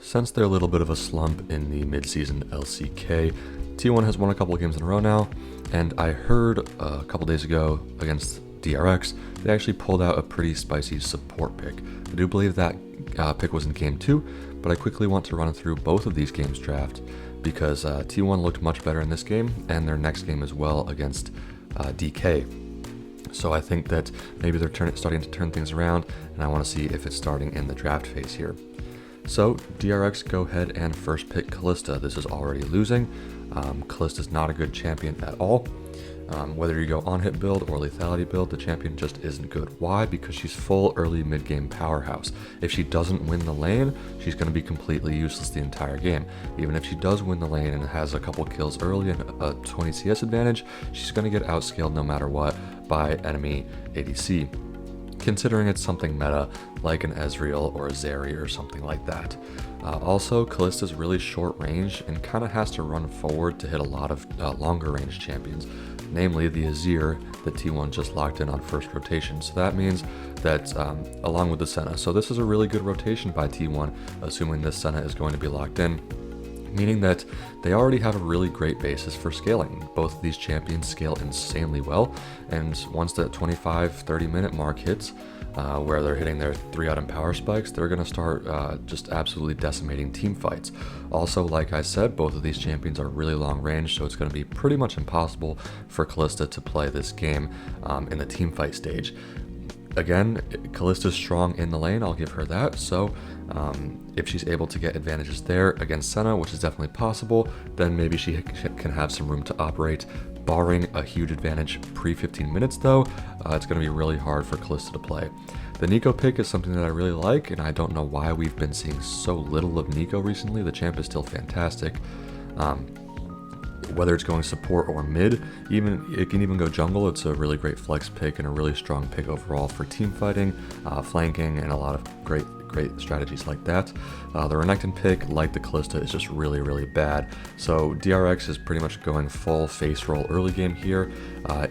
Since they're a little bit of a slump in the mid-season LCK, T1 has won a couple of games in a row now, and I heard a couple days ago against DRX, they actually pulled out a pretty spicy support pick. I do believe that pick was in Game 2, but I quickly want to run through both of these games' draft because T1 looked much better in this game, and their next game as well against DK. So I think that maybe they're starting to turn things around, and I want to see if it's starting in the draft phase here. So DRX go ahead and first pick Kalista. This is already losing. Kalista's not a good champion at all. Whether you go on-hit build or lethality build, the champion just isn't good. Why? Because she's full early mid-game powerhouse. If she doesn't win the lane, she's going to be completely useless the entire game. Even if she does win the lane and has a couple kills early and a 20 CS advantage, she's going to get outscaled no matter what by enemy ADC. Considering it's something meta like an Ezreal or a Zeri or something like that. Also, Kalista's really short range and kind of has to run forward to hit a lot of longer range champions, namely the Azir that T1 just locked in on first rotation. So that means that along with the Senna. So this is a really good rotation by T1, assuming this Senna is going to be locked in, meaning that they already have a really great basis for scaling. Both of these champions scale insanely well, and once that 25-30 minute mark hits, where they're hitting their 3-item power spikes, they're going to start just absolutely decimating team fights. Also, like I said, both of these champions are really long range, so it's going to be pretty much impossible for Kalista to play this game in the team fight stage. Again, Kalista's strong in the lane, I'll give her that, so if she's able to get advantages there against Senna, which is definitely possible, then maybe she can have some room to operate. Barring a huge advantage pre-15 minutes though, it's going to be really hard for Kalista to play. The Neeko pick is something that I really like, and I don't know why we've been seeing so little of Neeko recently. The champ is still fantastic. Whether it's going support or mid, it can even go jungle. It's a really great flex pick and a really strong pick overall for team fighting, flanking, and a lot of great strategies like that. The Renekton pick, like the Kalista, is just really bad. So DRX is pretty much going full face roll early game here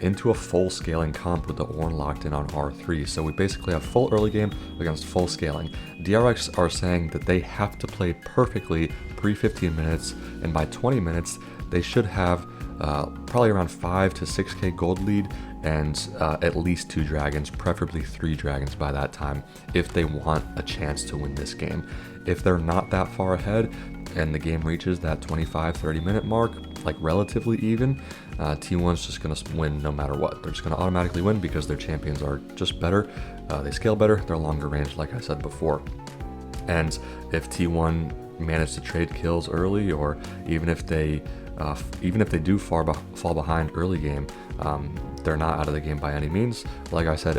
into a full scaling comp with the Ornn locked in on R3. So we basically have full early game against full scaling. DRX are saying that they have to play perfectly pre-15 minutes, and by 20 minutes, they should have probably around 5 to 6k gold lead and at least 2 dragons, preferably 3 dragons by that time, if they want a chance to win this game. If they're not that far ahead and the game reaches that 25-30 minute mark, like relatively even, T1's just going to win no matter what. They're just going to automatically win because their champions are just better, they scale better, they're longer range like I said before. And if T1 manage to trade kills early, or even if they do fall behind early game, they're not out of the game by any means. Like I said,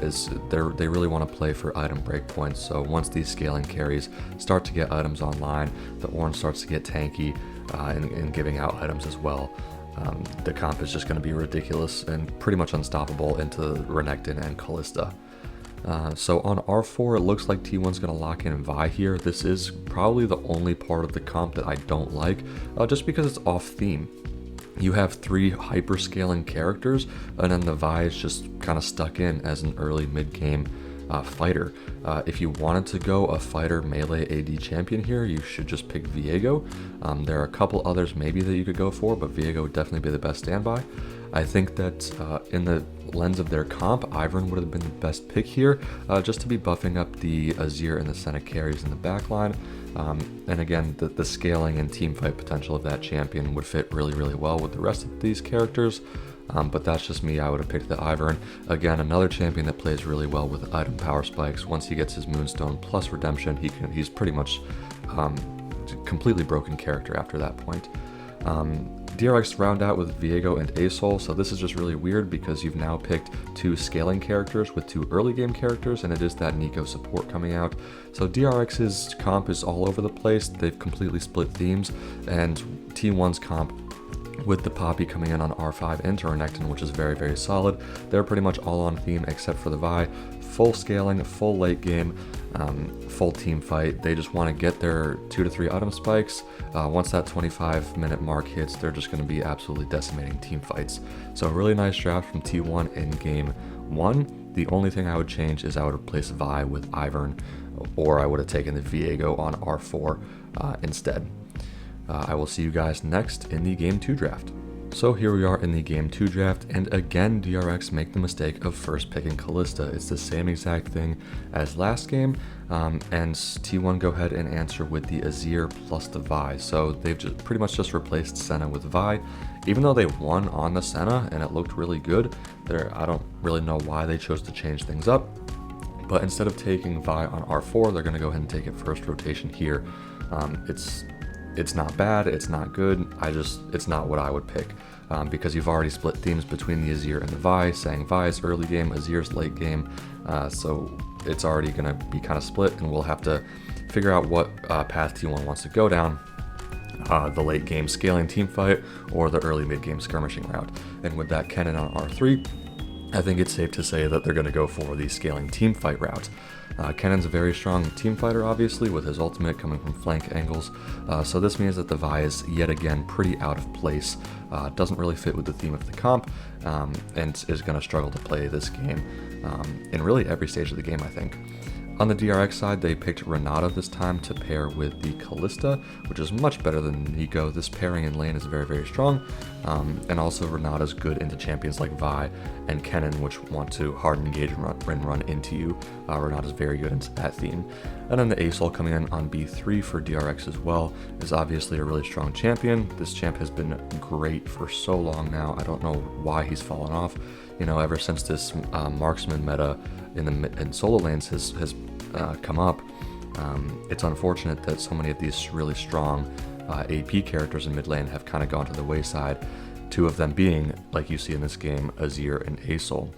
they really want to play for item breakpoints. So once these scaling carries start to get items online, the Ornn starts to get tanky and giving out items as well. The comp is just going to be ridiculous and pretty much unstoppable into Renekton and Kalista. So on R4, it looks like T1's going to lock in Vi here. This is probably the only part of the comp that I don't like, just because it's off theme. You have 3 hyper-scaling characters, and then the Vi is just kind of stuck in as an early mid-game fighter. If you wanted to go a fighter melee AD champion here, you should just pick Viego. There are a couple others maybe that you could go for, but Viego would definitely be the best standby. I think that in the lens of their comp, Ivern would have been the best pick here, just to be buffing up the Azir and the Senna carries in the backline. And again, the scaling and team fight potential of that champion would fit really well with the rest of these characters. But that's just me. I would have picked the Ivern. Again, another champion that plays really well with item power spikes. Once he gets his Moonstone plus Redemption, he's pretty much completely broken character after that point. DRX round out with Viego and Asol, so this is just really weird because you've now picked 2 scaling characters with 2 early game characters, and it is that Neeko support coming out. So DRX's comp is all over the place. They've completely split themes, and T1's comp with the Poppy coming in on R5 into Renekton, which is very solid. They're pretty much all on theme except for the Vi. Full scaling, full late game, full team fight. They just want to get their 2 to 3 item spikes. Once that 25-minute mark hits, they're just going to be absolutely decimating team fights. So a really nice draft from T1 in game 1. The only thing I would change is I would replace Vi with Ivern, or I would have taken the Viego on R4. instead. I will see you guys next in the Game 2 draft. So here we are in the Game 2 draft, and again DRX make the mistake of first picking Kalista. It's the same exact thing as last game, and T1 go ahead and answer with the Azir plus the Vi. So they've just pretty much just replaced Senna with Vi. Even though they won on the Senna and it looked really good, I don't really know why they chose to change things up. But instead of taking Vi on R4, they're going to go ahead and take it first rotation here. It's not bad, it's not good, it's not what I would pick, because you've already split themes between the Azir and the Vi, saying Vi's early game, Azir's late game, so it's already going to be kind of split, and we'll have to figure out what path T1 wants to go down, the late game scaling team fight or the early mid game skirmishing route. And with that Kennen on R3, I think it's safe to say that they're going to go for the scaling team fight route. Kennen's a very strong team fighter, obviously, with his ultimate coming from flank angles, so this means that the Vi is yet again pretty out of place, doesn't really fit with the theme of the comp, and is going to struggle to play this game in really every stage of the game, I think. On the DRX side, they picked Renata this time to pair with the Kalista, which is much better than Neeko. This pairing in lane is very, very strong, and also Renata's good into champions like Vi and Kennen, which want to hard engage and run into you. Renata's very good into that theme. And then the Asol coming in on B3 for DRX as well is obviously a really strong champion. This champ has been great for so long now. I don't know why he's fallen off. You know, ever since this marksman meta in solo lanes has come up, it's unfortunate that so many of these really strong AP characters in mid lane have kind of gone to the wayside. Two of them being, like you see in this game, Azir and Asol.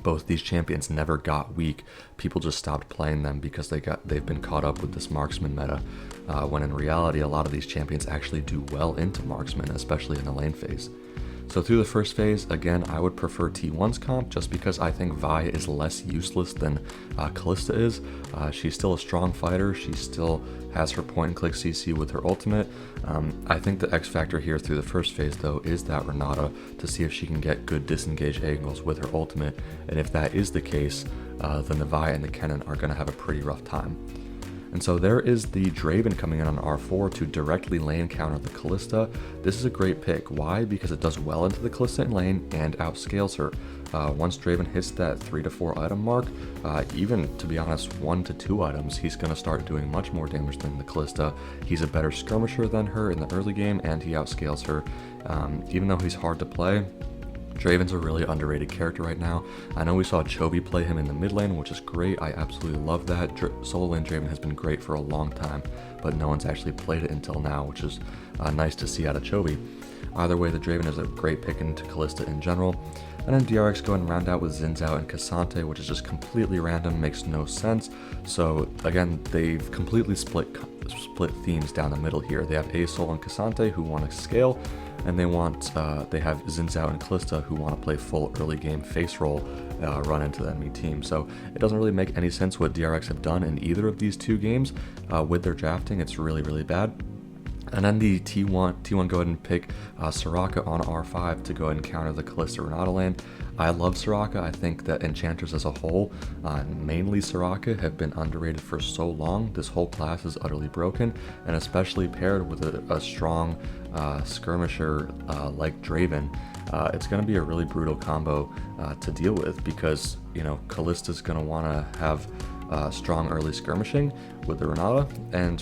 Both these champions never got weak. People just stopped playing them because they've been caught up with this marksman meta, when in reality a lot of these champions actually do well into marksman, especially in the lane phase. So through the first phase, again, I would prefer T1's comp just because I think Vi is less useless than Kalista is. She's still a strong fighter. She still has her point-and-click CC with her ultimate. I think the X factor here through the first phase, though, is that Renata, to see if she can get good disengage angles with her ultimate. And if that is the case, then the Vi and the Kennen are going to have a pretty rough time. And so there is the Draven coming in on R4 to directly lane counter the Kalista. This is a great pick. Why? Because it does well into the Kalista in lane and outscales her. Once Draven hits that 3 to 4 item mark, even to be honest 1 to 2 items, he's going to start doing much more damage than the Kalista. He's a better skirmisher than her in the early game, and he outscales her. Even though he's hard to play, Draven's a really underrated character right now. I know we saw Chovy play him in the mid lane, which is great. I absolutely love that. Solo lane Draven has been great for a long time, but no one's actually played it until now, which is nice to see out of Chovy. Either way, the Draven is a great pick into Kalista in general. And then DRX go and round out with Xin Zhao and K'Sante, which is just completely random, makes no sense. So again, they've completely split themes down the middle here. They have Asol and K'Sante who want to scale, and they have Xin Zhao and Kalista who want to play full early game face roll, run into the enemy team. So it doesn't really make any sense what DRX have done in either of these two games with their drafting. It's really, really bad. And then the T1 go ahead and pick Soraka on R5 to go ahead and counter the Kalista Renata lane. I love Soraka. I think that enchanters as a whole, mainly Soraka, have been underrated for so long. This whole class is utterly broken, and especially paired with a strong skirmisher like Draven, it's going to be a really brutal combo to deal with, because, you know, Kalista's going to want to have strong early skirmishing with the Renata, and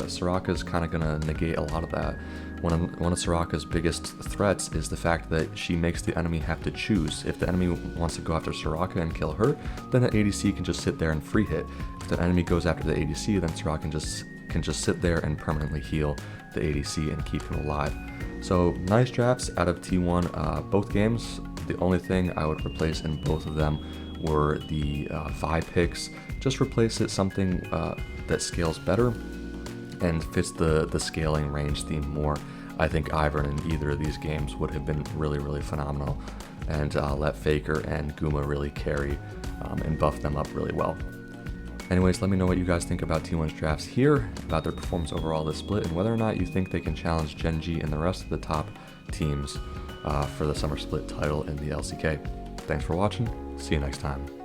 Soraka's kind of going to negate a lot of that. One of Soraka's biggest threats is the fact that she makes the enemy have to choose. If the enemy wants to go after Soraka and kill her, then the ADC can just sit there and free hit. If the enemy goes after the ADC, then Soraka can just sit there and permanently heal the ADC and keep him alive. So nice drafts out of T1 both games. The only thing I would replace in both of them were the Vi picks. Just replace it something that scales better and fits the scaling range theme more. I think Ivern in either of these games would have been really, really phenomenal, and let Faker and Guma really carry and buff them up really well. Anyways, let me know what you guys think about T1's drafts here, about their performance overall this split, and whether or not you think they can challenge Gen G and the rest of the top teams for the Summer Split title in the LCK. Thanks for watching. See you next time.